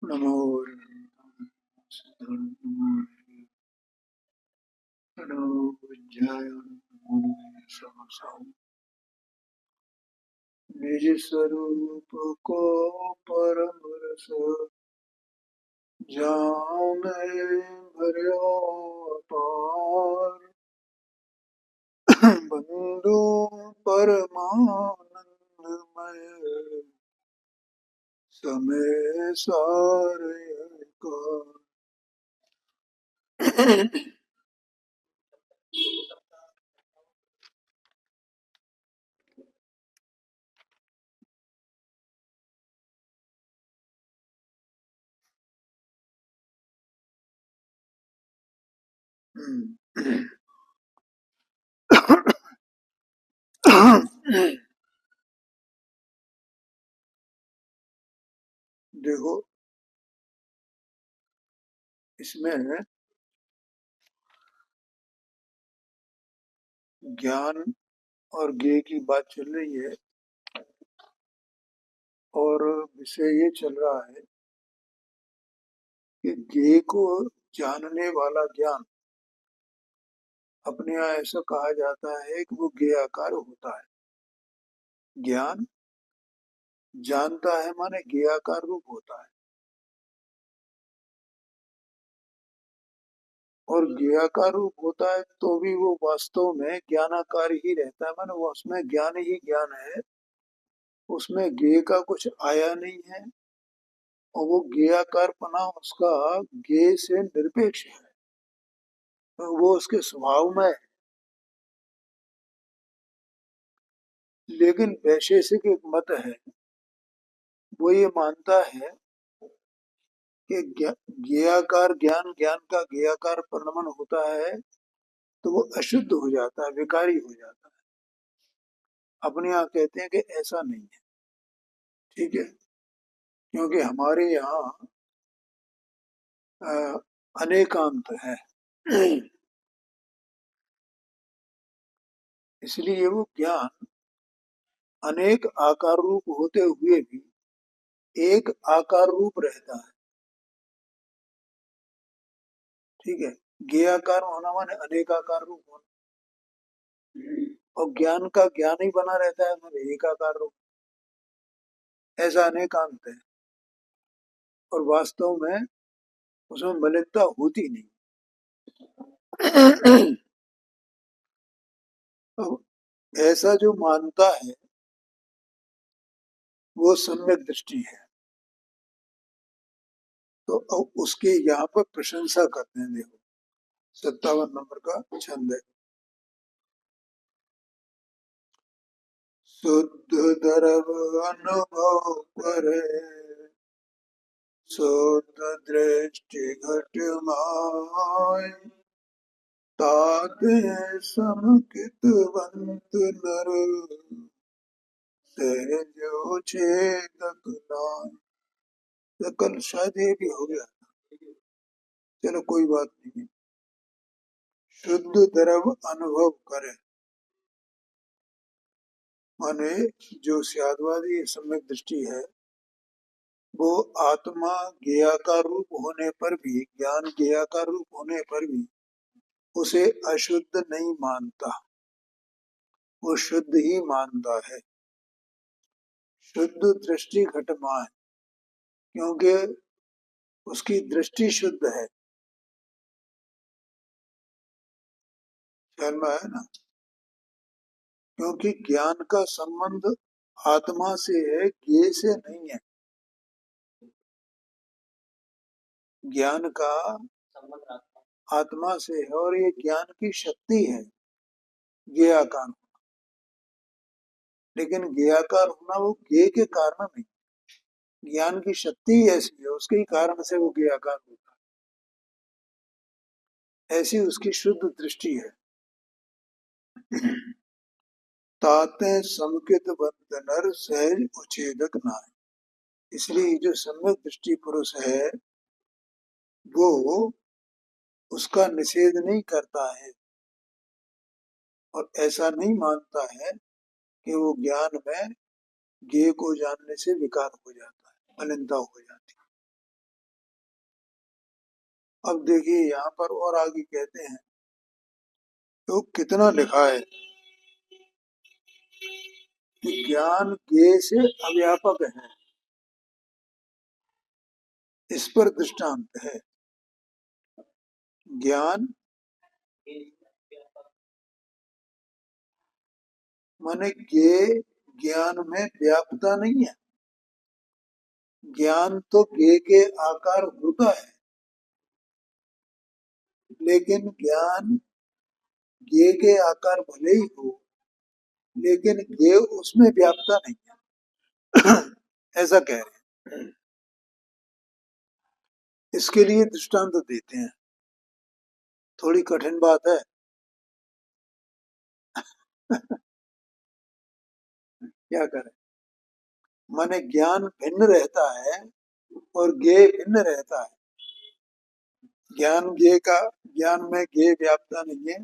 नमो बुद्धाय निज स्वरूप को परम रस जाने भर्यो पार बंधु परमानंदमय समय सारे का। देखो, इसमें ज्ञान और ज्ञेय की बात चल रही है और विषय ये चल रहा है कि ज्ञेय को जानने वाला ज्ञान अपने यहाँ ऐसा कहा जाता है कि वो ज्ञेयाकार होता है। ज्ञान जानता है माने ज्ञेयाकार रूप होता है, और ज्ञेयाकार रूप होता है तो भी वो वास्तव में ज्ञानाकार ही रहता है, माने वो उसमें ज्ञान ही ज्ञान है, उसमें ज्ञेय का कुछ आया नहीं है, और वो ज्ञेयाकारपना उसका ज्ञेय से निरपेक्ष है, तो वो उसके स्वभाव में है। लेकिन वैशेषिक एक मत है, वो ये मानता है कि ज्ञेयाकार ज्ञान, ज्ञान का ज्ञेयाकार परिणमन होता है तो वो अशुद्ध हो जाता है, विकारी हो जाता है। अपने यहाँ कहते हैं कि ऐसा नहीं है, ठीक है, क्योंकि हमारे यहाँ अनेकांत है, इसलिए वो ज्ञान अनेक आकार रूप होते हुए भी एक आकार रूप रहता है, ठीक है। ज्ञेयाकार होना माने अनेक आकार रूप होना, और ज्ञान का ज्ञान ही बना रहता है माने एक आकार रूप, ऐसा अनेकांत है, और वास्तव में उसमें मलिनता होती नहीं। तो ऐसा जो मानता है वो सम्यक दृष्टि है, तो अब उसके यहाँ पर प्रशंसा करते हैं। देखो 57 नंबर का छंद है। शुद्ध द्रव अनुभव करे, शुद्ध दृष्टि घट माय, ताते समकितवंत नर, जो छेदक नाय। तो कल शायद ये भी हो गया, चलो कोई बात नहीं। शुद्ध द्रव अनुभव करे माने जो स्यादवादी सम्यक दृष्टि है वो आत्मा ज्ञेयाकार रूप होने पर भी, ज्ञान ज्ञेयाकार रूप होने पर भी उसे अशुद्ध नहीं मानता, वो शुद्ध ही मानता है। शुद्ध दृष्टि घटमा है, क्योंकि उसकी दृष्टि शुद्ध है, ख्याल में है ना। क्योंकि ज्ञान का संबंध आत्मा से है, ज्ञेय से नहीं है। ज्ञान का आत्मा से है, और ये ज्ञान की शक्ति है ज्ञेयाकार, लेकिन ज्ञेयाकार होना वो ज्ञेय के कारण नहीं, ज्ञान की शक्ति ही ऐसी है, उसके ही कारण से वो ज्ञेयाकार होता है, ऐसी उसकी शुद्ध दृष्टि है। ताते समुचित बंद नर सहज उच्छेदक नाय, इसलिए जो सम्यक दृष्टि पुरुष है वो उसका निषेध नहीं करता है, और ऐसा नहीं मानता है कि वो ज्ञान में ज्ञेय को जानने से विकार हो जाता है, अनंता हो जाती है। अब देखिए यहाँ पर और आगे कहते हैं तो कितना लिखा है कि ज्ञान ज्ञेय से अव्यापक है, इस पर दृष्टांत है। ज्ञान माने ज्ञेय ज्ञान में व्याप्तता नहीं है। ज्ञान तो ज्ञेय के आकार होता है, लेकिन ज्ञान ज्ञेय के आकार भले ही हो, लेकिन ज्ञेय उसमें व्याप्तता नहीं है। ऐसा कह रहे हैं। इसके लिए दृष्टांत देते हैं। थोड़ी कठिन बात है। क्या करें, माने ज्ञान भिन्न रहता है और ज्ञेय भिन्न रहता है। ज्ञान ज्ञेय का ज्ञान में ज्ञेय व्याप्तता नहीं है।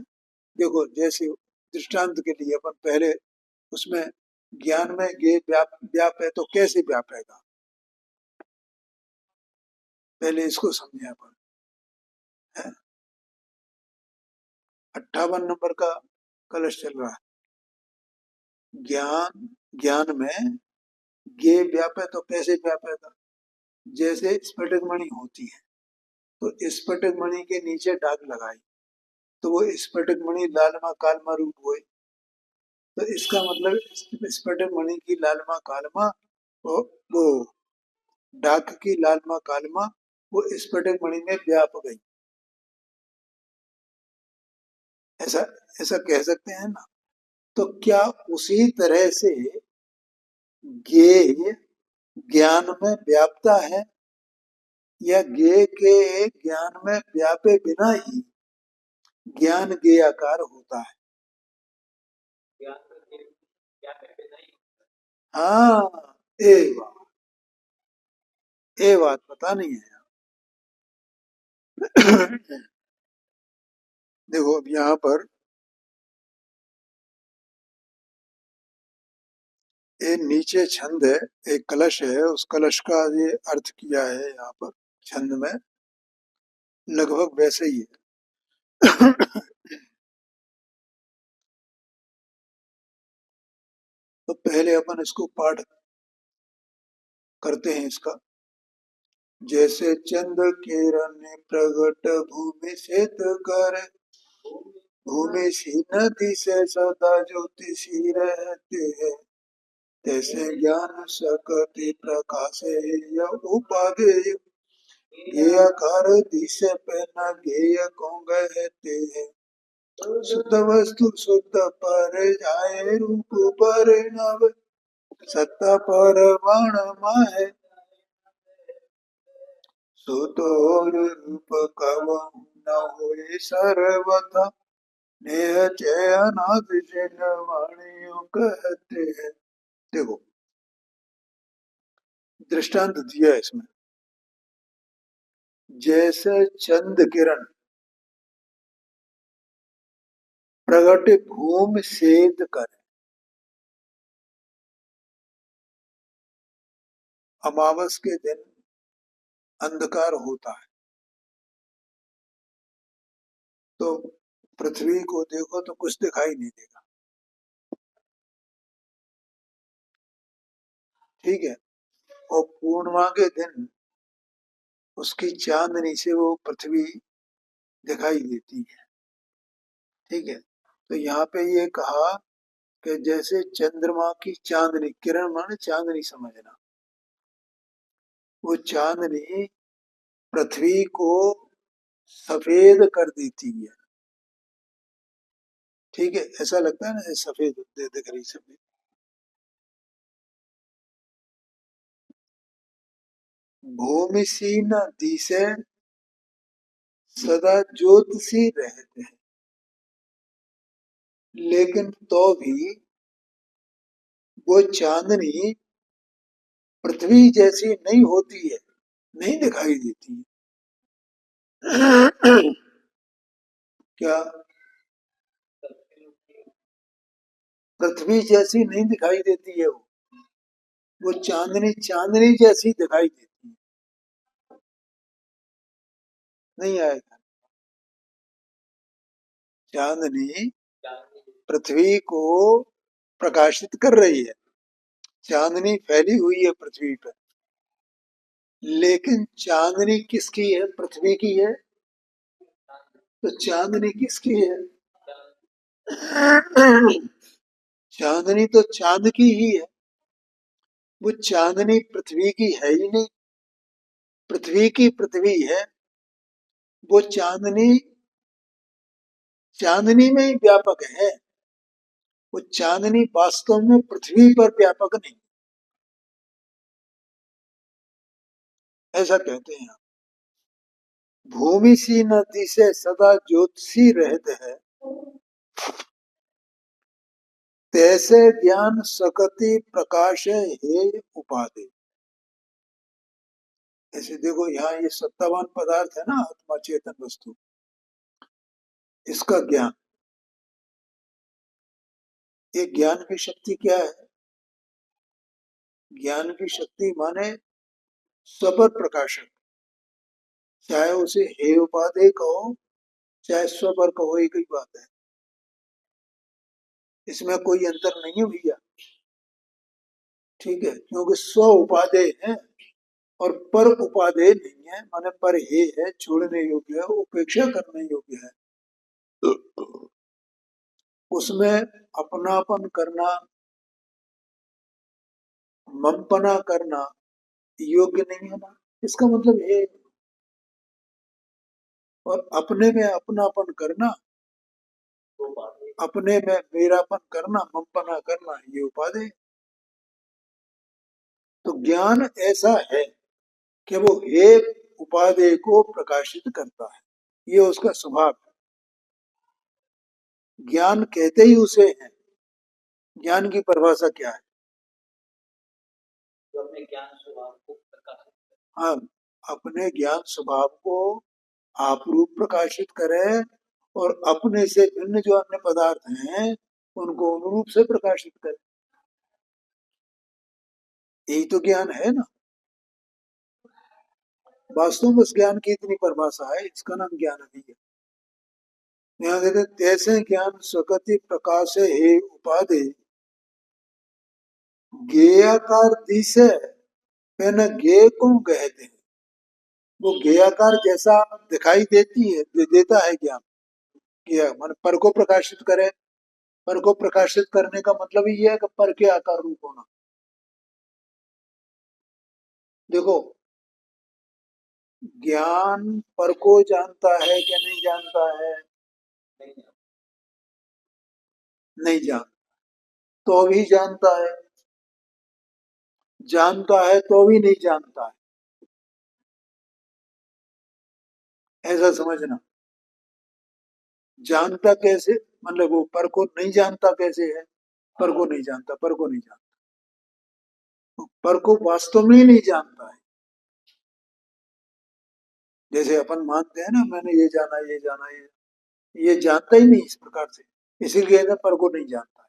देखो जैसे दृष्टांत के लिए अपन पहले उसमें ज्ञान में ज्ञेय व्याप है तो कैसे व्यापेगा, पहले इसको समझे अपन। 58 नंबर का कलश चल रहा है। ज्ञान ज्ञान में ज्ञेय व्याप है तो कैसे व्यापेगा, जैसे स्फटिक मणि होती है तो स्फटिक मणि के नीचे दाग लगाई तो वो स्फटिक मणि लालमा कालमा रूप हुए। तो इसका मतलब स्फटिक मणि की लालमा कालमा वो डाक की लालमा कालमा वो स्फटिक मणि में व्याप गई। ऐसा ऐसा कह सकते हैं ना। तो क्या उसी तरह से ज्ञेय ज्ञान में व्याप्ता है, या ज्ञेय के ज्ञान में व्यापे बिना ही ज्ञान ज्ञेयाकार होता है। हाँ, ये बात पता नहीं है। देखो अब यहाँ पर ये नीचे छंद है, एक कलश है, उस कलश का ये अर्थ किया है यहाँ पर छंद में, लगभग वैसे ही है। तो पहले अपन इसको पाठ करते हैं इसका। जैसे चंद किरण प्रगट भूमि श्वेत कर, भूमि सी नदी से सदा ज्योति सी रहते हैं, तैसे ज्ञान सकति प्रकाश है उपादेय, ज्ञेयकार दिशे पे न ज्ञेय को कहते हैं। शुद्ध वस्तु शुद्ध पर जाए रूप पर नव, सत्ता पर बाण माहे सुतोर रूप कव न होए सर्वथा, नेह चय अनाथ जिन वाणियों कहते हैं। देखो दृष्टांत दिया इसमें, जैसे चंद किरण प्रगट भूमि सेद करे। अमावस के दिन अंधकार होता है तो पृथ्वी को देखो तो कुछ दिखाई नहीं देगा, ठीक है। और पूर्णिमा के दिन उसकी चांदनी से वो पृथ्वी दिखाई देती है, ठीक है। तो यहाँ पे ये कहा कि जैसे चंद्रमा की चांदनी, किरण माने चांदनी समझना, वो चांदनी पृथ्वी को सफेद कर देती है, ठीक है। ऐसा लगता है ना सफेद दिख रही सफेद। भूमि सी न दिसे सदा ज्योतिषी रहते हैं, लेकिन तो भी वो चांदनी पृथ्वी जैसी नहीं होती है, नहीं दिखाई देती है। क्या पृथ्वी जैसी नहीं दिखाई देती है वो चांदनी चांदनी जैसी दिखाई देती है। नहीं आएगा। चांदनी पृथ्वी को प्रकाशित कर रही है। चांदनी फैली हुई है पृथ्वी पर, लेकिन चांदनी किसकी है? पृथ्वी की है। तो चांदनी किसकी है? चांदनी तो चांद की ही है। वो चांदनी पृथ्वी की है ही नहीं। पृथ्वी की पृथ्वी है। वो चांदनी चांदनी में ही व्यापक है। वो चांदनी वास्तव में पृथ्वी पर व्यापक नहीं, ऐसा कहते हैं। भूमि सी नदी से सदा ज्योतिषी रहते हैं, तैसे ज्ञान सकति प्रकाश हे उपाधि। ऐसे देखो, यहाँ ये सत्तावान पदार्थ है ना, आत्मा चेतन वस्तु, इसका ज्ञान, ये ज्ञान की शक्ति क्या है? ज्ञान की शक्ति माने स्वर प्रकाशक। चाहे उसे हे उपाधि कहो, चाहे स्वर कहो, एक ही बात है। इसमें कोई अंतर नहीं है भैया, ठीक है? क्योंकि स्व उपाधि है और पर उपाधि नहीं है, माने पर हे है, छोड़ने योग्य है, उपेक्षा करने योग्य है। उसमें अपनापन करना, ममपना करना योग्य नहीं है ना, इसका मतलब है। और अपने में अपनापन करना, अपने में मेरापन करना, ममपना करना, ये उपाधि। तो ज्ञान ऐसा है कि वो एक उपाधि को प्रकाशित करता है, ये उसका स्वभाव है। ज्ञान कहते ही उसे है। ज्ञान की परिभाषा क्या है? जो अपने ज्ञान स्वभाव को प्रकाशित, हाँ, अपने ज्ञान स्वभाव को आप रूप प्रकाशित करे और अपने से भिन्न जो अन्य पदार्थ हैं उनको अनुरूप से प्रकाशित करे। यही तो ज्ञान है ना। वास्तव में उस ज्ञान की इतनी परिभाषा है, इसका नाम ज्ञान नहीं है। यहाँ कहते तैसे ज्ञान स्वगति प्रकाश है उपाधि, ज्ञेयकार दिसे न ज्ञेय को कहते हैं। वो ज्ञेयकार जैसा दिखाई देती है, देता है ज्ञान। ज्ञेय मान पर को प्रकाशित करे। पर को प्रकाशित करने का मतलब ही है कि पर के आकार रूप होना। देखो, ज्ञान पर को जानता है क्या नहीं जानता है? नहीं जानता, तो भी जानता है। जानता है तो भी नहीं जानता है, ऐसा समझना। जानता कैसे? मतलब वो पर को नहीं जानता कैसे है? पर को नहीं जानता, पर को नहीं जानता, पर को वास्तव में ही नहीं जानता है। जैसे अपन मानते हैं ना, मैंने ये जाना, ये जाना, ये जानता ही नहीं इस प्रकार से, इसीलिए ना पर को नहीं जानता है।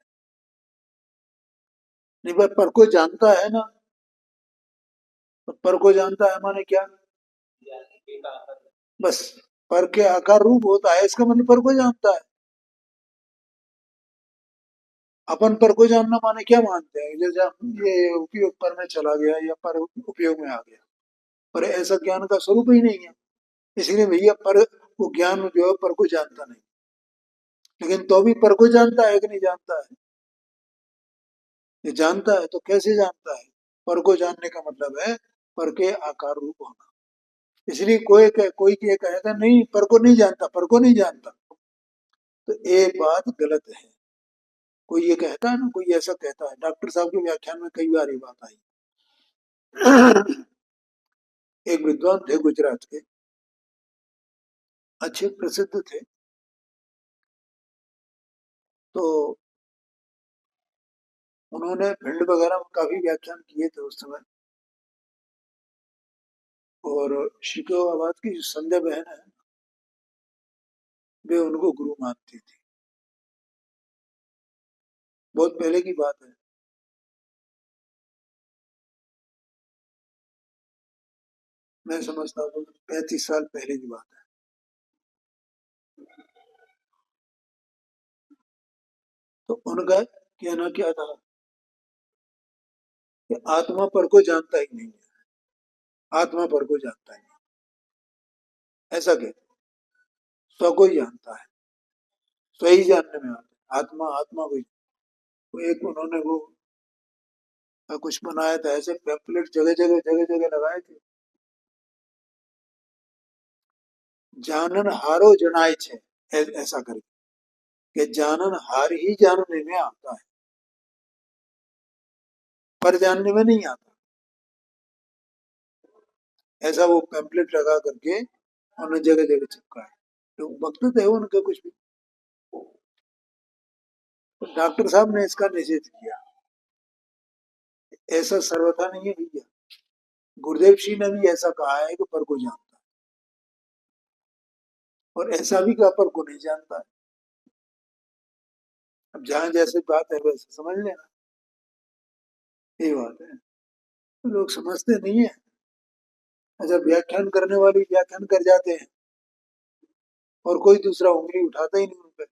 नहीं, पर को जानता है ना। पर को जानता है माने क्या? बस, पर के आकार रूप होता है, इसका मतलब पर को जानता है। अपन पर को जानना माने क्या मानते हैं? जैसे ये उपयोग पर में चला गया या पर उपयोग में आ गया, पर ऐसा ज्ञान का स्वरूप ही नहीं है। इसलिए भैया पर, वो ज्ञान जो है पर को जानता नहीं, लेकिन तो भी पर को जानता है कि नहीं जानता है? ये जानता है, तो कैसे जानता है? पर को जानने का मतलब है पर के आकार रूप होना। इसलिए कोई ये कहेगा नहीं पर को नहीं जानता, पर को नहीं जानता, तो ये बात गलत है। कोई ये कहता है ना, कोई ऐसा कहता है, डॉक्टर साहब के व्याख्यान में कई बार ये बात आई। एक विद्वान थे गुजरात के, अच्छे प्रसिद्ध थे। तो उन्होंने भिंड वगैरह में काफी व्याख्यान किए थे उस समय। और शिकोहाबाद की जो संध्या बहन है, वे उनको गुरु मानती थी। बहुत पहले की बात है, मैं समझता हूँ 35 साल पहले की बात है। तो उनका कहना क्या था कि आत्मा पर को जानता ही नहीं है, आत्मा पर को जानता ही नहीं, ऐसा कहते, स्व को ही जानता है, स्व ही जानने में आता है, आत्मा आत्मा को ही। वो एक उन्होंने वो कुछ बनाया था, ऐसे पैम्पलेट जगह जगह लगाए थे, जानन हारो जनाए छे, ऐसा करके, कि जानन हार ही जानने में आता है, पर जानने में नहीं आता। ऐसा वो पैम्पलेट लगा करके उन्होंने जगह जगह चिपका है। तो मकसद है उनका कुछ भी। तो डॉक्टर साहब ने इसका निषेध किया, ऐसा सर्वथा नहीं है भैया। गुरुदेव जी ने भी ऐसा कहा है कि पर को जानता है, और ऐसा भी कहा पर को नहीं जानता है। अब जहां जैसे बात है वैसे समझ लेना, ये बात है। तो लोग समझते नहीं है। अच्छा, व्याख्यान करने वाले व्याख्यान कर जाते हैं और कोई दूसरा उंगली उठाता ही नहीं उन पे।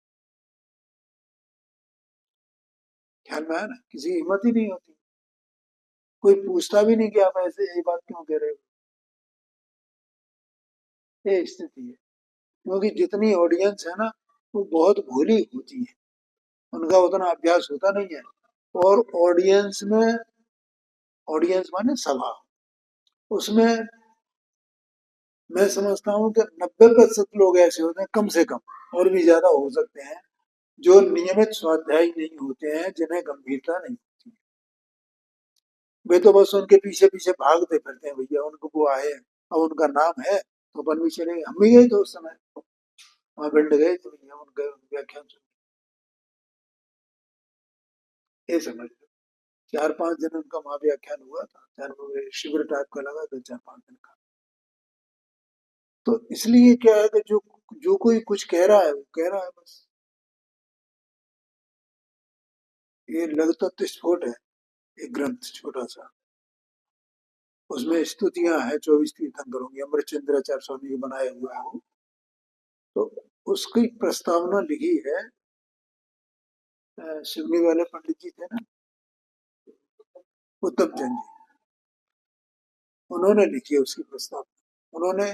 ख्याल में आया ना, किसी की हिम्मत ही नहीं होती, कोई पूछता भी नहीं कि आप ऐसे ये बात क्यों कह रहे हो। ये स्थिति है, क्योंकि जितनी ऑडियंस है ना, वो बहुत भोली होती है, उनका उतना अभ्यास होता नहीं है। और ऑडियंस माने सभा, उसमें मैं समझता हूँ कि 90% लोग ऐसे होते हैं, कम से कम, और भी ज्यादा हो सकते हैं, जो नियमित स्वाध्यायी नहीं होते हैं, जिन्हें गंभीरता नहीं होती है। वे तो बस उनके पीछे पीछे भागते फिरते हैं, भैया उनको वो आए, अब उनका नाम है तो अपन भी चले गए। हम भी गए थे उस समय, वहां भिंड गए थे भैया उनका व्याख्यान सुन, ये समझ लो। 4-5 दिन उनका वहां व्याख्यान हुआ था, शिविर टाइप का लगा था 4-5 दिन का। तो इसलिए क्या है कि जो जो कोई कुछ कह रहा है वो कह रहा है बस। ये लघु तत्व स्फोट है, एक ग्रंथ छोटा सा, उसमें स्तुतियां हैं 24 तीर्थंकरों की, अमृतचंद्राचार्य स्वामी जी बनाए हुआ है वो। तो उसकी प्रस्तावना लिखी है, सिवनी वाले पंडित जी थे ना, उत्तम चंद जी, उन्होंने लिखी है उसकी प्रस्तावना। उन्होंने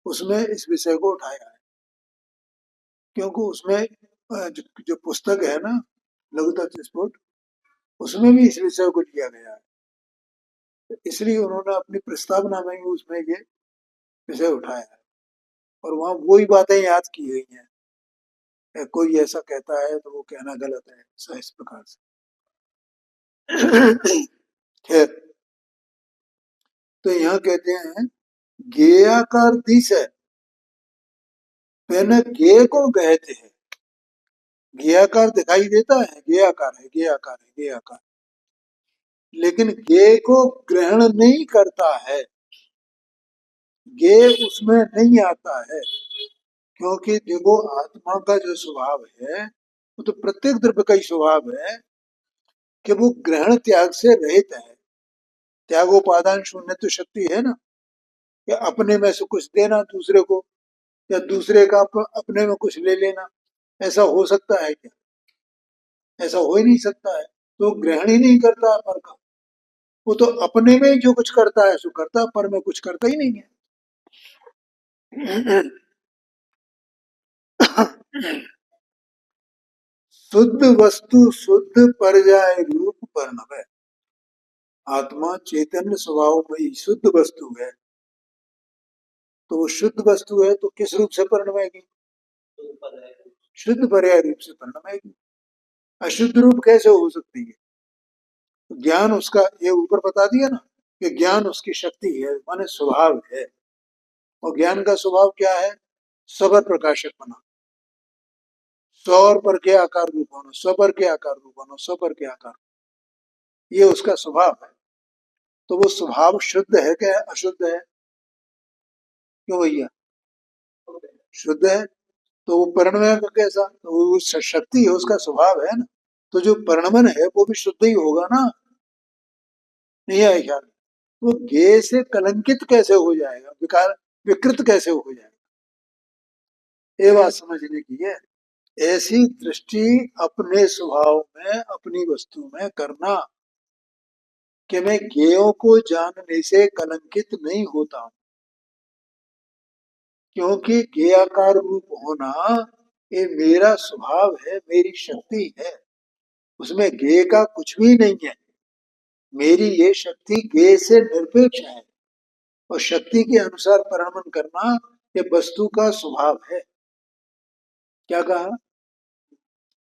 उसमें इस विषय को उठाया है, क्योंकि उसमें जो पुस्तक है ना, लघु तत्व स्फोट, उसमें भी इस विषय को लिया गया है। तो इसलिए उन्होंने अपनी प्रस्तावना में ही उसमें ये विषय उठाया है, और वहां वही बातें याद की गई हैं। कोई ऐसा कहता है तो वो कहना गलत है, ऐसा इस प्रकार से। खैर, तो यहाँ कहते हैं गेयाकार दिस है, पहले गे को कहते हैं, गेयाकार दिखाई देता है, गेयाकार है, गेयाकार है, गेयाकार, लेकिन गे को ग्रहण नहीं करता है, गे उसमें नहीं आता है। क्योंकि देखो, आत्मा का जो स्वभाव है वो तो प्रत्येक द्रव्य का ही स्वभाव है कि वो ग्रहण त्याग से रहित है। त्यागोपादान शून्य तो शक्ति है ना, या अपने में से कुछ देना दूसरे को, या दूसरे का अपने में कुछ ले लेना, ऐसा हो सकता है क्या? ऐसा हो ही नहीं सकता है। तो ग्रहण ही नहीं करता है पर का, वो तो अपने में ही जो कुछ करता है सो करता है, पर में कुछ करता ही नहीं है। शुद्ध वस्तु शुद्ध पर्याय रूप वर्णव है। आत्मा चैतन्य स्वभाव में ही शुद्ध वस्तु है, तो वो शुद्ध वस्तु है तो किस रूप से परिणमेगी? शुद्ध पर्याय रूप से परिणमेगी। अशुद्ध रूप कैसे हो सकती है? तो ज्ञान उसका, ये ऊपर बता दिया ना कि ज्ञान उसकी शक्ति है, माने स्वभाव है। और ज्ञान का स्वभाव क्या है? सबर प्रकाशक बना, स्वर पर के आकार रूप होना, स्वर के आकार रूप होना, स्वर के आकार, ये उसका स्वभाव है। तो वो स्वभाव शुद्ध है क्या अशुद्ध है? क्यों भैया? शुद्ध है। तो वो परिणमय का कैसा? तो वो शक्ति है, उसका स्वभाव है ना। तो जो परिणमन है वो भी शुद्ध ही होगा ना, नहीं है ख्याल? तो गे से कलंकित कैसे हो जाएगा, विकार विकृत कैसे हो जाएगा, ये बात समझने की है। ऐसी दृष्टि अपने स्वभाव में, अपनी वस्तु में करना कि मैं ज्ञेयों को जानने से कलंकित नहीं होता हूं, क्योंकि ज्ञेयाकार रूप होना ये मेरा स्वभाव है, मेरी शक्ति है। उसमें ज्ञेय का कुछ भी नहीं है। मेरी ये शक्ति ज्ञेय से निरपेक्ष है, और शक्ति के अनुसार परिणमन करना ये वस्तु का स्वभाव है। क्या कहा?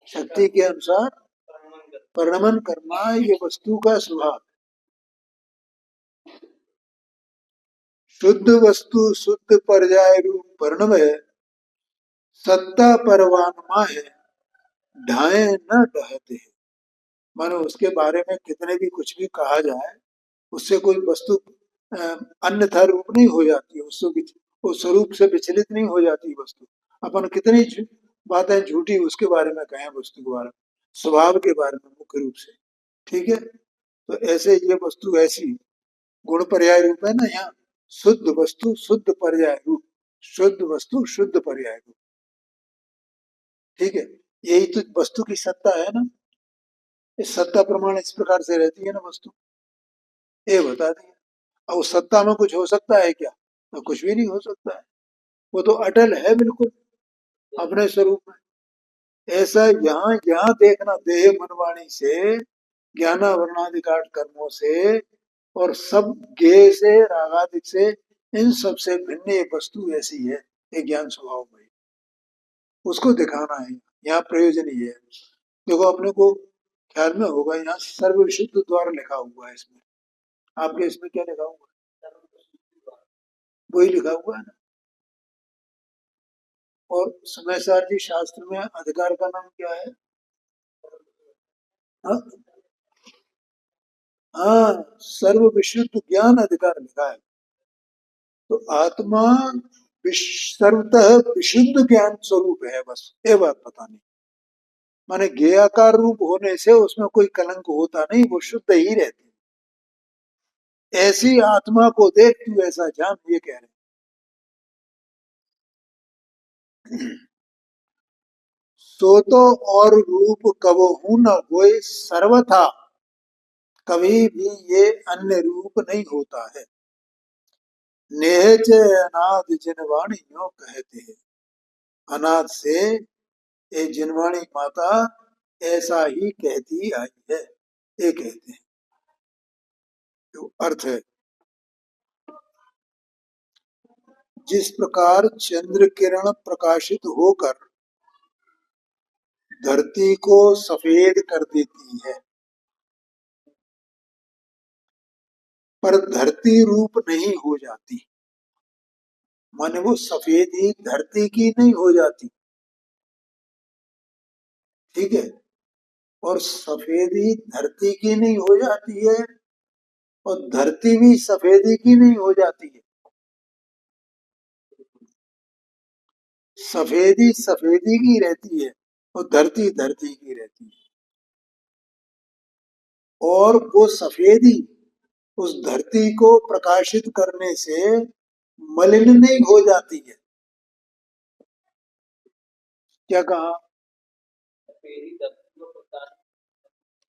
शक्ति के अनुसार परिणमन करना ये वस्तु का स्वभाव। शुद्ध वस्तु शुद्ध पर्याय रूप परिणमय सत्ता परवानमा है, ढाए न ढहते है। मानो उसके बारे में कितने भी कुछ भी कहा जाए, उससे कोई वस्तु अन्यथा रूप नहीं हो जाती, उससे उस स्वरूप से विचलित नहीं हो जाती वस्तु। अपन कितनी बातें झूठी उसके बारे में कहें, वस्तु के बारे में, स्वभाव के बारे में मुख्य रूप से। ठीक है, तो ऐसे ये वस्तु ऐसी गुण पर्याय रूप है ना यहाँ। शुद्ध वस्तु शुद्ध पर्याय रूप, शुद्ध वस्तु शुद्ध पर्याय रूप। ठीक है, यही तो वस्तु की सत्ता है ना। इस सत्ता प्रमाण इस प्रकार से रहती है ना वस्तु, ये बता दिया। और उस सत्ता में कुछ हो सकता है क्या? तो कुछ भी नहीं हो सकता है, वो तो अटल है बिल्कुल अपने स्वरूप में। ऐसा यहाँ यहाँ देखना, देह मनवाणी से, ज्ञानावरणाधिकार कर्मों से, और सब ज्ञेय से, रागादिक से, इन सब से भिन्न एक वस्तु ऐसी है, एक ज्ञान स्वभाव में, उसको दिखाना है। यहाँ प्रयोजन ही है। देखो अपने को ख्याल में होगा, यहाँ सर्व विशुद्ध द्वार लिखा हुआ है इसमें। आपके इसमें क्या लिखा हुआ है? वही लिखा हुआ है ना। और समय जी शास्त्र में अधिकार का नाम क्या है? हाँ, हाँ, सर्व विशुद्ध ज्ञान अधिकार लिखा है। तो आत्मा सर्वतः विशुद्ध ज्ञान स्वरूप है, बस ये बात बतानी। माने ज्ञेयाकार रूप होने से उसमें कोई कलंक होता नहीं, वो शुद्ध ही रहती। ऐसी आत्मा को देख तू ऐसा जान, ये कह रहे हैं। सो तो और रूप कबहू न होए सर्वथा, कभी भी ये अन्य रूप नहीं होता है। नेह च अनाद जिनवाणी यो कहते हैं, अनाद से ये जिनवाणी माता ऐसा ही कहती आई है, ये कहते हैं। तो अर्थ है, जिस प्रकार चंद्र किरण प्रकाशित होकर धरती को सफेद कर देती है, पर धरती रूप नहीं हो जाती। माने वो सफेदी धरती की नहीं हो जाती। ठीक है, और सफेदी धरती की नहीं हो जाती है, और धरती भी सफेदी की नहीं हो जाती है। सफेदी सफेदी की रहती है, और धरती धरती की रहती है। और वो सफेदी उस धरती को प्रकाशित करने से मलिन नहीं हो जाती है। क्या कहा?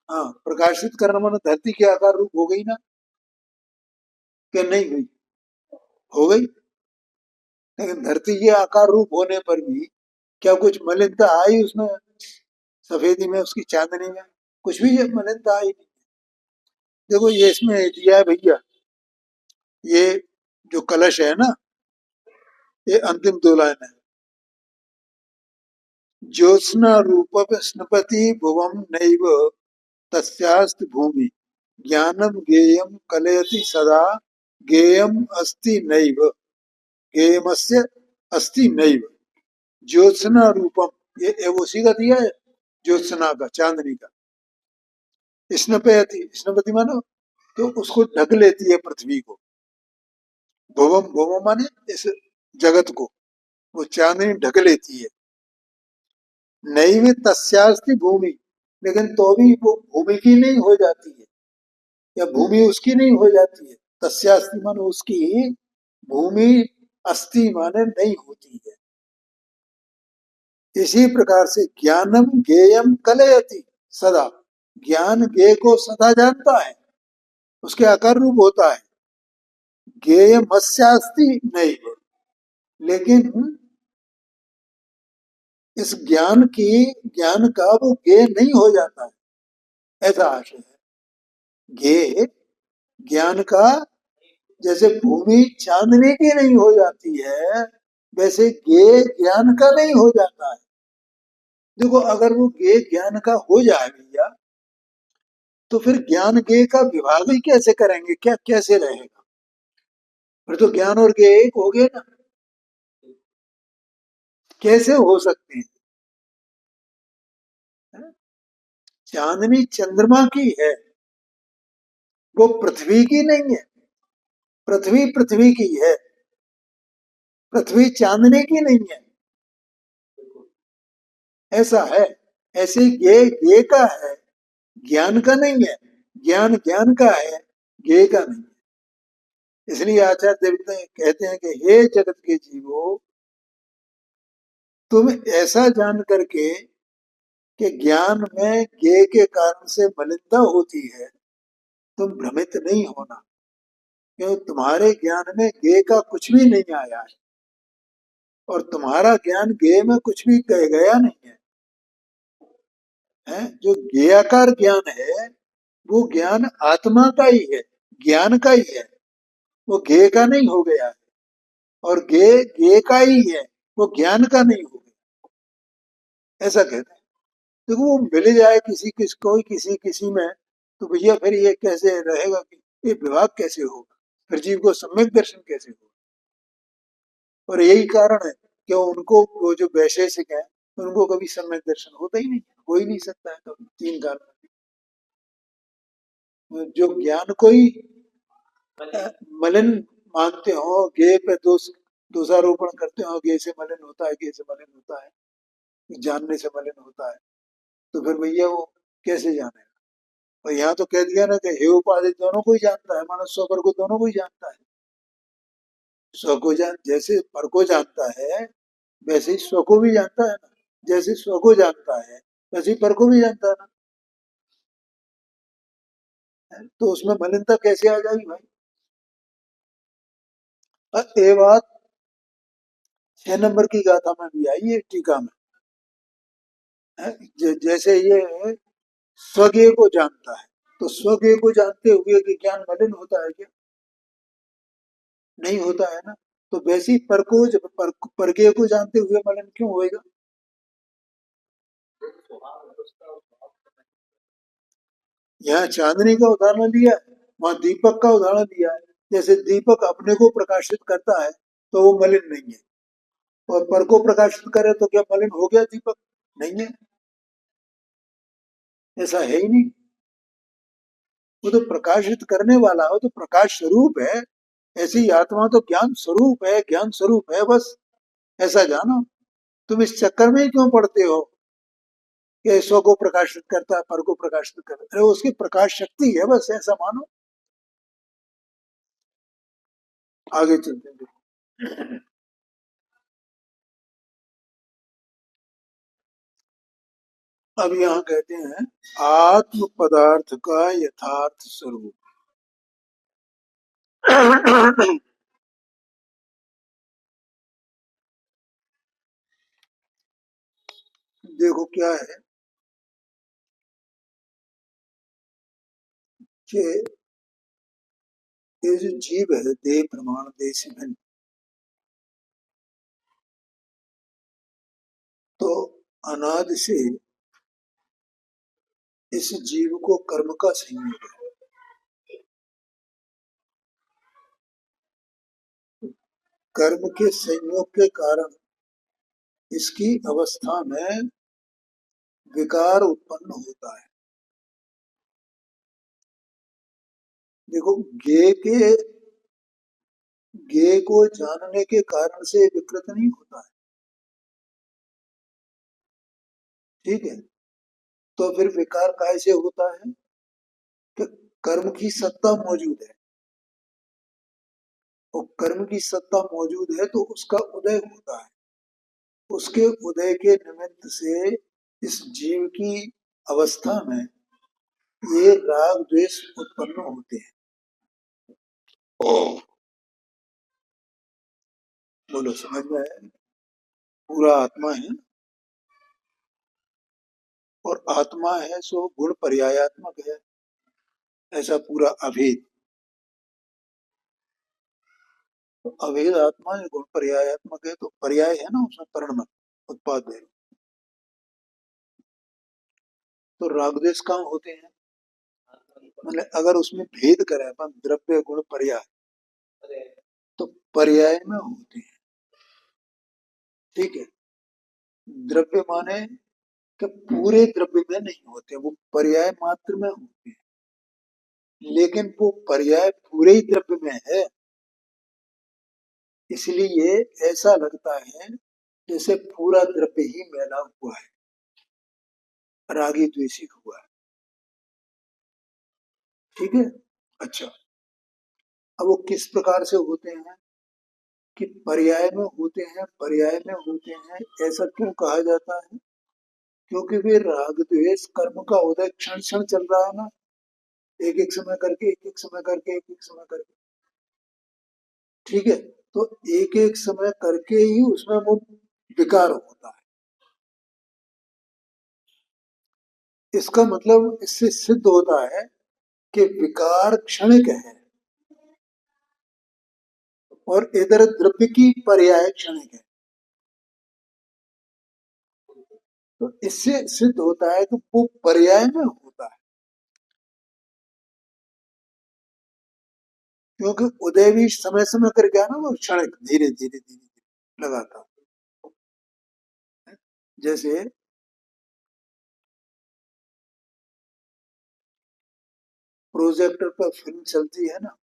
हाँ, प्रकाशित करना माना धरती के आकार रूप हो गई ना, क्या नहीं हुई? हो गई। लेकिन धरती के आकार रूप होने पर भी क्या कुछ मलिनता आई उसमें? सफेदी में, उसकी चांदनी में कुछ भी मलिनता आई नहीं। देखो ये इसमें दिया है भैया, ये जो कलश है ना, ये अंतिम दो लाइन है। ज्योत्स्ना रूप स्नपति भुवम नैव तस्यास्त भूमि, ज्ञानम गेयम कलयति सदा, गेयम अस्ति नैव, गेयमस्य अस्ति नैव। ज्योत्स्ना रूपम, ये उसी का दिया है, ज्योत्स्ना का, चांदनी का। स्नपयति, स्नपति मानो तो उसको ढक लेती है पृथ्वी को। भुवम, भुवम माने इस जगत को वो चांदनी ढक लेती है। नैव तस्यास्ति भूमि, लेकिन तो भी वो भूमि की नहीं हो जाती है, या भूमि उसकी नहीं हो जाती है। तस्यास्ति माने उसकी, भूमि अस्ति माने नहीं होती है। इसी प्रकार से ज्ञानम ज्ञेयम कलयति सदा, ज्ञान ज्ञेय को सदा जानता है, उसके आकार रूप होता है। ज्ञेय मस्यास्ति नहीं, लेकिन इस ज्ञान का वो ज्ञेय नहीं हो जाता है, ऐसा आशय है। ज्ञेय ज्ञान का, जैसे भूमि चांदने की नहीं हो जाती है, वैसे ज्ञेय ज्ञान का नहीं हो जाता है। देखो, अगर वो ज्ञेय ज्ञान का हो जाए भैया, तो फिर ज्ञान ज्ञेय का विभाग ही कैसे करेंगे, क्या कैसे रहेगा? फिर तो ज्ञान और ज्ञेय एक हो गए ना, कैसे हो सकते हैं? चांदनी चंद्रमा की है, वो पृथ्वी की नहीं है। पृथ्वी पृथ्वी की है, पृथ्वी चांदनी की नहीं है, ऐसा है। ऐसे ज्ञेय ज्ञेय का है, ज्ञान का नहीं है। ज्ञान ज्ञान का है, ज्ञेय का नहीं है। इसलिए आचार्य देवता कहते हैं कि हे जगत के जीवो, तुम ऐसा जान करके कि ज्ञान में ज्ञेय के कारण से मलिनता होती है, तुम भ्रमित नहीं होना, क्योंकि तुम्हारे ज्ञान में ज्ञेय का कुछ भी नहीं आया है, और तुम्हारा ज्ञान ज्ञेय में कुछ भी कह गया नहीं है। जो ज्ञेयाकार ज्ञान है, वो ज्ञान आत्मा का ही है, ज्ञान का ही है, वो ज्ञेय का नहीं हो गया है। और ज्ञेय ज्ञेय का ही है, वो ज्ञान का नहीं हो गया, ऐसा कहते हैं। देखो, वो मिल जाए किसी किस कोई किसी किसी में, तो भैया फिर ये कैसे रहेगा कि ये विभाग कैसे होगा, फिर जीव को सम्यक दर्शन कैसे होगा? और यही कारण है कि उनको, वो जो वैशेषिक है, उनको कभी सम्यक दर्शन होता ही नहीं, हो ही नहीं सकता है कभी, तीन कारण। जो ज्ञान को ही मलिन मानते हो, ज्ञेय पे दोषारोपण करते हो, ज्ञेय से मलिन होता है, ज्ञेय से मलिन होता है, जानने से मलिन होता है, तो फिर भैया वो कैसे जानेगा? और यहाँ तो कह दिया ना कि हे उपाधि दोनों को ही जानता है, मानस स्व पर को दोनों को ही जानता है। स्व को जान, जैसे पर को जानता है, वैसे ही स्व को भी जानता है ना। जैसे स्व को जानता है, वैसे ही पर को भी जानता है ना। तो उसमें मलिनता कैसे आ जाएगी भाई? ये बात 6 नंबर की गाथा में भी आई है, टीका में है। जैसे ये स्वज्ञ को जानता है, तो स्वज्ञ को जानते हुए कि ज्ञान मलिन होता है क्या? नहीं होता है ना। तो वैसे ही पर को, जब परज्ञ को जानते हुए मलिन क्यों होएगा? यहाँ चांदनी का उदाहरण दिया है, वहां दीपक का उदाहरण दिया है। जैसे दीपक अपने को प्रकाशित करता है, तो वो मलिन नहीं है, और पर को प्रकाशित करे तो क्या मलिन हो गया दीपक? नहीं है, ऐसा है ही नहीं। वो तो प्रकाशित करने वाला हो, तो प्रकाश स्वरूप है। ऐसी आत्मा तो ज्ञान स्वरूप है, ज्ञान स्वरूप है बस, ऐसा जानो। तुम इस चक्कर में ही क्यों पड़ते हो कि स्व को प्रकाशित करता है, पर को प्रकाशित करता है? अरे उसकी प्रकाश शक्ति है बस, ऐसा मानो। आगे चलते हैं। अब यहाँ कहते हैं आत्म पदार्थ का यथार्थ स्वरूप। देखो क्या है कि ये जो जीव है, देह प्रमाण देह से भिन्न, तो अनादि से इस जीव को कर्म का संयोग है। कर्म के संयोग के कारण इसकी अवस्था में विकार उत्पन्न होता है। देखो, ज्ञेय को जानने के कारण से विकृत नहीं होता है, ठीक है? तो फिर विकार कैसे होता है? कि कर्म की सत्ता मौजूद है, और कर्म की सत्ता मौजूद है तो उसका उदय होता है। उसके उदय के निमित्त से इस जीव की अवस्था में ये राग द्वेष उत्पन्न होते हैं। बोलो, समझ में आया? पूरा आत्मा है, और आत्मा है सो गुण पर्यायात्मक है, ऐसा पूरा अभेद। तो अभेद आत्मा है, गुण पर्यायात्मक है, तो पर्याय है ना उसमें, परिणमक उत्पाद है। तो राग द्वेष कहाँ होते हैं? मतलब अगर उसमें भेद करें अपन, द्रव्य गुण पर्याय, तो पर्याय में होते हैं। ठीक है, द्रव्य माने कि पूरे द्रव्य में नहीं होते, वो पर्याय मात्र में होते हैं। लेकिन वो पर्याय पूरे ही द्रव्य में है, इसलिए ऐसा लगता है जैसे पूरा द्रव्य ही मैला हुआ है, रागी द्वेषी हुआ है। ठीक है। अच्छा, अब वो किस प्रकार से होते हैं? कि पर्याय में होते हैं, पर्याय में होते हैं, ऐसा क्यों कहा जाता है? क्योंकि वे राग द्वेष कर्म का उदय क्षण क्षण चल रहा है ना, एक एक समय करके, एक एक समय करके, एक एक समय करके। ठीक है, तो एक एक समय करके ही उसमें वो विकार होता है। इसका मतलब इससे सिद्ध होता है कि विकार क्षणिक है, और इधर द्रव्य की पर्याय क्षणिक है। तो इससे सिद्ध होता है कि वो पर्याय में होता है, क्योंकि उदय भी समय समय कर गया ना, वो क्षणिक, धीरे धीरे धीरे धीरे लगाता। जैसे प्रोजेक्टर पर फिल्म चलती है ना,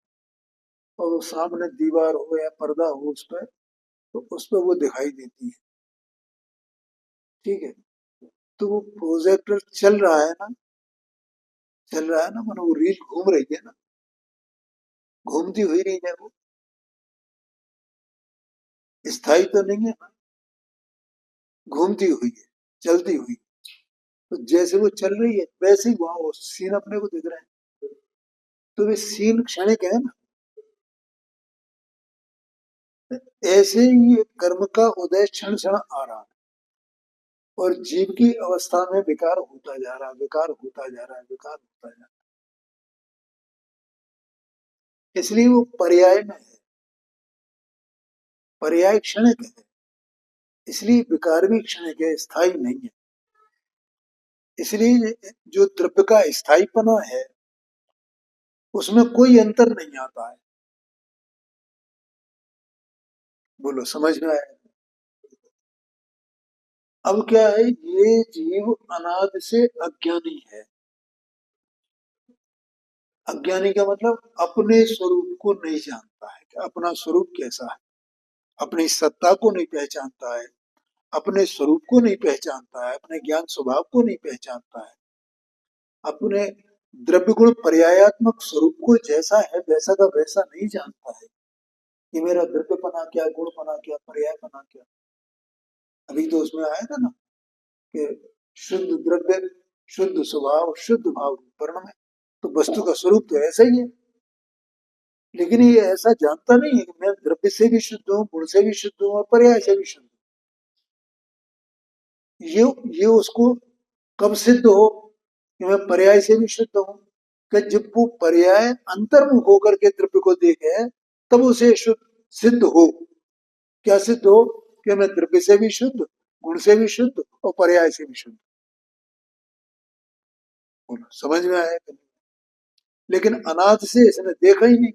और वो सामने दीवार हो या पर्दा हो उस पर, तो उस पर वो दिखाई देती है। ठीक है, तो वो प्रोजेक्टर चल रहा है ना, चल रहा है ना, मानो वो रील घूम रही है ना, घूमती हुई रही है वो, स्थायी तो नहीं है ना, घूमती हुई है, चलती हुई। तो जैसे वो चल रही है वैसे ही वहां वो सीन अपने को दिख रहे हैं। तो वे सीन क्षणिक है ना। ऐसे ही ये कर्म का उदय क्षण क्षण आ रहा है, और जीव की अवस्था में विकार होता जा रहा है, विकार होता जा रहा है, विकार होता जा रहा है। इसलिए वो पर्याय में है, पर्याय क्षणिक है, इसलिए विकार भी क्षणिक है, स्थायी नहीं है। इसलिए जो द्रव्य का स्थायीपना है उसमें कोई अंतर नहीं आता है। बोलो, समझ में आया? अब क्या है, ये जीव अनादि से अज्ञानी है। अज्ञानी का मतलब अपने स्वरूप को नहीं जानता है कि अपना स्वरूप कैसा है, अपनी सत्ता को नहीं पहचानता है, अपने स्वरूप को नहीं पहचानता है, अपने ज्ञान स्वभाव को नहीं पहचानता है, अपने द्रव्य गुण पर्यायात्मक स्वरूप को जैसा है वैसा का वैसा नहीं जानता है कि मेरा द्रव्यपना क्या, गुणपना क्या, पर्यायपना क्या। अभी तो उसमें आया था ना कि शुद्ध द्रव्य, शुद्ध स्वभाव, शुद्ध भाव वर्ण में, तो वस्तु का स्वरूप तो ऐसा ही है। लेकिन ये ऐसा जानता नहीं है कि मैं द्रव्य से भी शुद्ध हूँ, गुण से भी शुद्ध हूँ, और पर्याय से भी शुद्ध हूँ। ये उसको कब सिद्ध हो कि मैं पर्याय से भी शुद्ध हूँ? कि जब वो पर्याय अंतर्मुख होकर के द्रव्य को देखे, तब उसे शुद्ध सिद्ध हो। क्या सिद्ध हो? कि मैं द्रव्य से भी शुद्ध, गुण से भी शुद्ध, और पर्याय से भी शुद्ध। समझ में आया? लेकिन अनाथ से इसने देखा ही नहीं।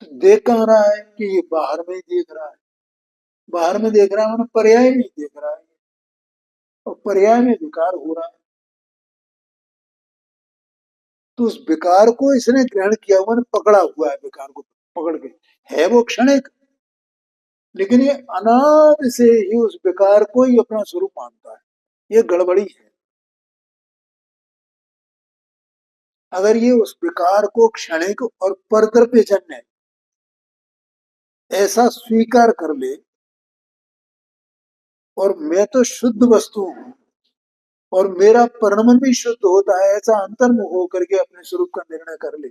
तो देख कहाँ रहा है कि ये बाहर में ही देख रहा है, बाहर में देख रहा है मतलब पर्याय में देख रहा है, और पर्याय में विकार हो रहा है। तो उस विकार को इसने ग्रहण किया हुआ, ने पकड़ा हुआ है, विकार को पकड़ के, है वो क्षणिक, लेकिन ये अनाद से ही उस विकार को ही अपना स्वरूप मानता है। ये गड़बड़ी है। अगर ये उस विकार को क्षणिक और परद्रव्यजन्य ऐसा स्वीकार कर ले, और मैं तो शुद्ध वस्तु हूँ और मेरा परिणमन भी शुद्ध होता है, ऐसा अंतर्मुख होकर के अपने स्वरूप का निर्णय कर ले,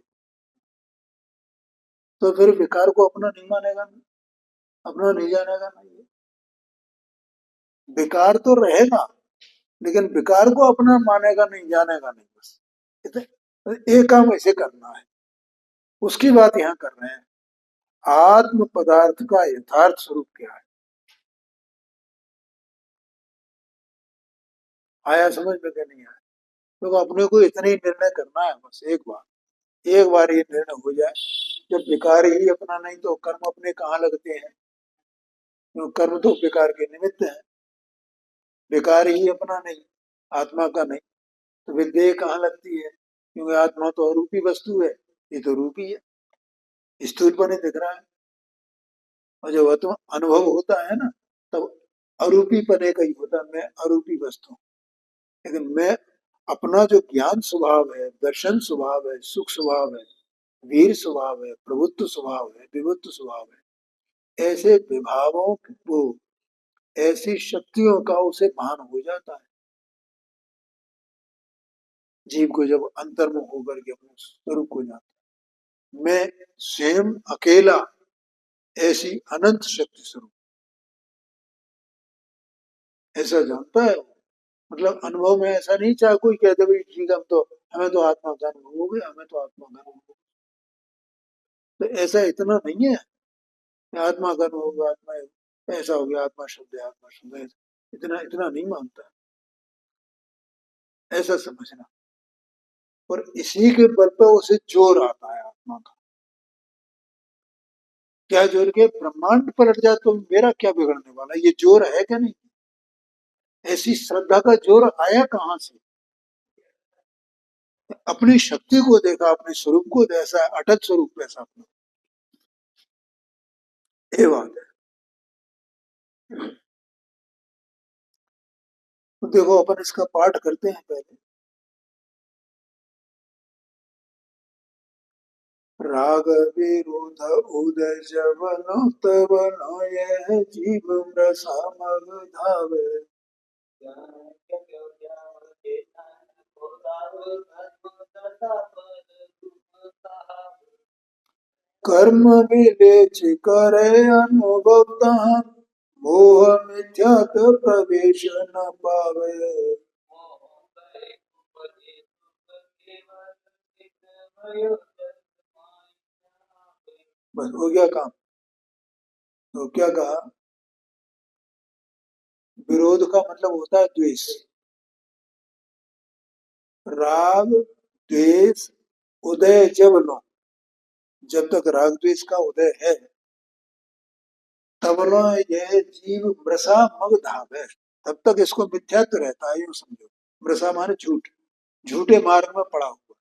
तो फिर विकार को अपना नहीं मानेगा, नहीं अपना नहीं जानेगा, नहीं विकार तो रहेगा, लेकिन विकार को अपना मानेगा नहीं, जानेगा नहीं, बस एक काम ऐसे करना है, उसकी बात यहाँ कर रहे हैं। आत्म पदार्थ का यथार्थ स्वरूप क्या है, आया समझ में क्या नहीं आया? तो अपने को इतना ही निर्णय करना है, बस एक बार ये निर्णय हो जाए, जब विकार ही अपना नहीं तो कर्म अपने कहाँ लगते हैं, क्यों कर्म तो विकार के निमित्त है, विकार ही अपना नहीं, आत्मा का नहीं, तो फिर देह कहाँ लगती है, क्योंकि आत्मा तो अरूपी वस्तु है, ये तो रूपी है, स्थूल बने दिख रहा है, और जब आत्मा अनुभव होता है ना, तब अरूपी पने का ही होता है, मैं अरूपी वस्तु हूँ। लेकिन मैं अपना जो ज्ञान स्वभाव है, दर्शन स्वभाव है, सुख स्वभाव है, वीर स्वभाव है, प्रभुत्व स्वभाव है, विभुत्व स्वभाव है, ऐसे विभावों को, ऐसी शक्तियों का उसे भान हो जाता है, जीव को जब अंतर्मुख होकर के अपने स्वरूप को जाता है, मैं स्वयं अकेला, ऐसी अनंत शक्ति स्वरूप, ऐसा जानता है वो। मतलब अनुभव में ऐसा नहीं, चाहे कोई कहते भाई ठीक है, हम तो, हमें तो आत्मा का अनुभव हो गया, हमें तो आत्मा का अनुभव हो गया, तो ऐसा इतना नहीं है कि आत्मा का अनुभव हो गया, आत्मा ऐसा हो गया, आत्मा शब्द है, आत्मा शब्द है, इतना इतना नहीं मानता, ऐसा समझना। और इसी के बल पर उसे जोर आता है आत्मा का, क्या जोर के ब्रह्मांड पलट जाए तो मेरा क्या बिगड़ने वाला, ये जोर है क्या नहीं, ऐसी श्रद्धा का जोर आया कहाँ से? अपनी शक्ति को देखा, अपने स्वरूप को, ऐसा अटल स्वरूप ऐसा अपना, ये बात है। तो देखो अपन इसका पाठ करते हैं पहले। राग विरोध उदय जवन तब नय जीव समग धावे, कर्म विवेच करे अनुभव तहाँ, मोह मिथ्यात प्रवेश न पावे। बस हो गया काम। तो क्या कहा, विरोध का मतलब होता है द्वेष, राग द्वेष उदय जब लो, जब तक राग द्वेष का उदय है, तब लो यह जीव मृषा मग धावे, तब तक इसको मिथ्यात्व रहता है, यूं समझो। मृषा माने झूठ, झूठे मार्ग में पड़ा हुआ,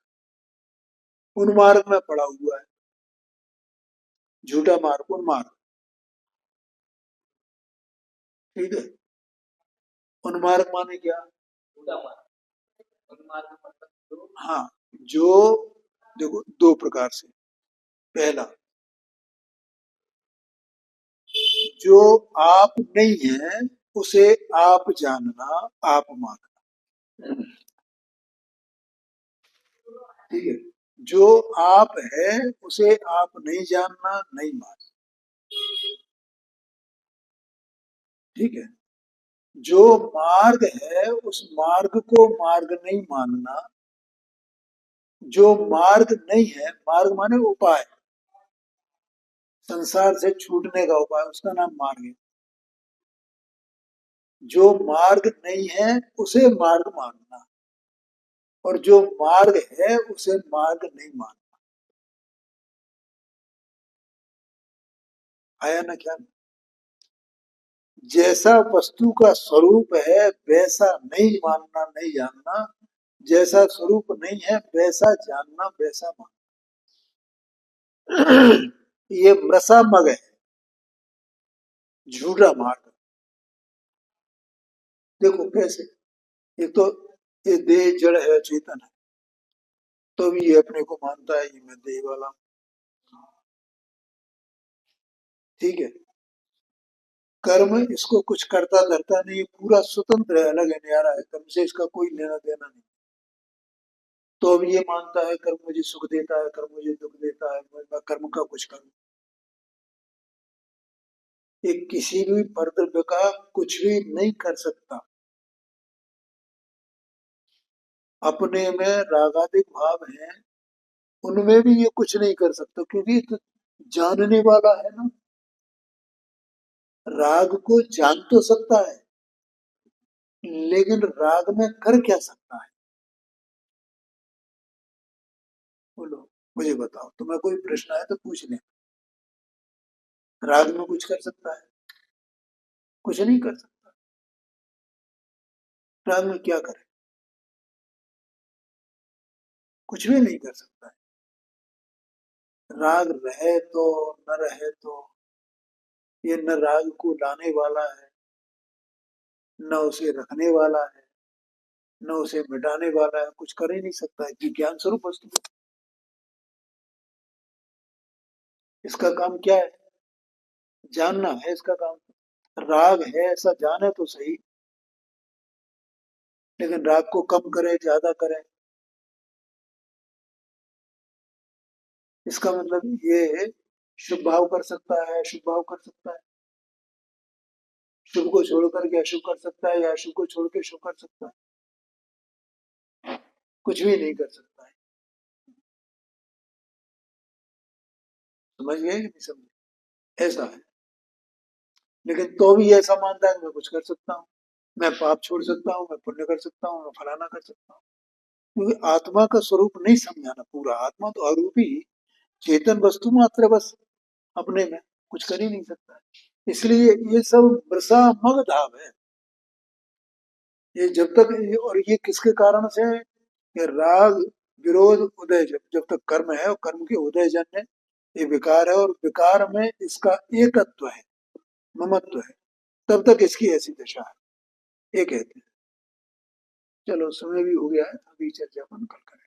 उन मार्ग में पड़ा हुआ है, झूठा मार्ग, उन मार्ग, ठीक है। उन्मार्ग माने क्या, हाँ, जो, देखो दो प्रकार से, पहला, जो आप नहीं है उसे आप जानना, आप मानना, ठीक है। जो आप है उसे आप नहीं जानना, नहीं मानना, ठीक है। जो मार्ग है उस मार्ग को मार्ग नहीं मानना, जो मार्ग नहीं है, मार्ग माने उपाय, संसार से छूटने का उपाय, उसका नाम मार्ग है। जो मार्ग नहीं है उसे मार्ग मानना, और जो मार्ग है उसे मार्ग नहीं मानना, आया ना ख्याल? जैसा वस्तु का स्वरूप है वैसा नहीं मानना, नहीं जानना, जैसा स्वरूप नहीं है वैसा जानना, वैसा मानना, ये मृषा मग है, झूठा मार्ग। देखो कैसे, एक तो ये देह जड़ है, चेतन है, तो भी ये अपने को मानता है ये मैं देह वाला हूं, ठीक है। कर्म इसको कुछ करता धरता नहीं, पूरा स्वतंत्र है, अलग है, न्यारा है, कर्म से इसका कोई लेना देना नहीं। तो अब ये मानता है कर्म मुझे सुख देता है, कर्म मुझे दुख देता है, मैं कर्म का कुछ करूं। ये किसी भी परद्रव्य का कुछ भी नहीं कर सकता। अपने में रागादिक भाव है, उनमें भी ये कुछ नहीं कर सकता, क्योंकि ये तो जानने वाला है ना। राग को जान तो सकता है, लेकिन राग में कर क्या सकता है? बोलो, मुझे बताओ, तुम्हें कोई प्रश्न है तो पूछ ले। राग में कुछ कर सकता है? कुछ नहीं कर सकता। राग में क्या करे? कुछ भी नहीं कर सकता है। राग रहे तो न रहे तो, ये न राग को लाने वाला है, न उसे रखने वाला है, न उसे मिटाने वाला है, कुछ कर ही नहीं सकता है, कि ज्ञान स्वरूप वस्तु है। इसका काम क्या है? जानना है इसका काम। राग है ऐसा जाने तो सही, लेकिन राग को कम करे ज्यादा करे, इसका मतलब ये शुभ भाव कर सकता है, अशुभ भाव कर सकता है, शुभ को छोड़कर के अशुभ कर सकता है, या अशुभ को छोड़ के शुभ कर सकता है? कुछ भी नहीं कर सकता है। समझ गए कि नहीं समझे? ऐसा है। लेकिन तो भी ऐसा मानता है कि मैं कुछ कर सकता हूँ, मैं पाप छोड़ सकता हूँ, मैं पुण्य कर सकता हूँ, मैं फलाना कर सकता हूँ। क्योंकि आत्मा का स्वरूप नहीं समझाना, पूरा आत्मा तो अरूपी चेतन वस्तु मात्र है, बस अपने में कुछ कर ही नहीं सकता है। इसलिए ये सब वृषा मग धाम है। ये जब तक और ये किसके कारण से है? कि राग विरोध उदय, जब जब तक कर्म है और कर्म के उदय जन्य ये विकार है, और विकार में इसका एकत्व है, ममत्व है, तब तक इसकी ऐसी दशा है, ये कहते हैं। चलो, समय भी हो गया है, अभी चर्चा बंद कर करें।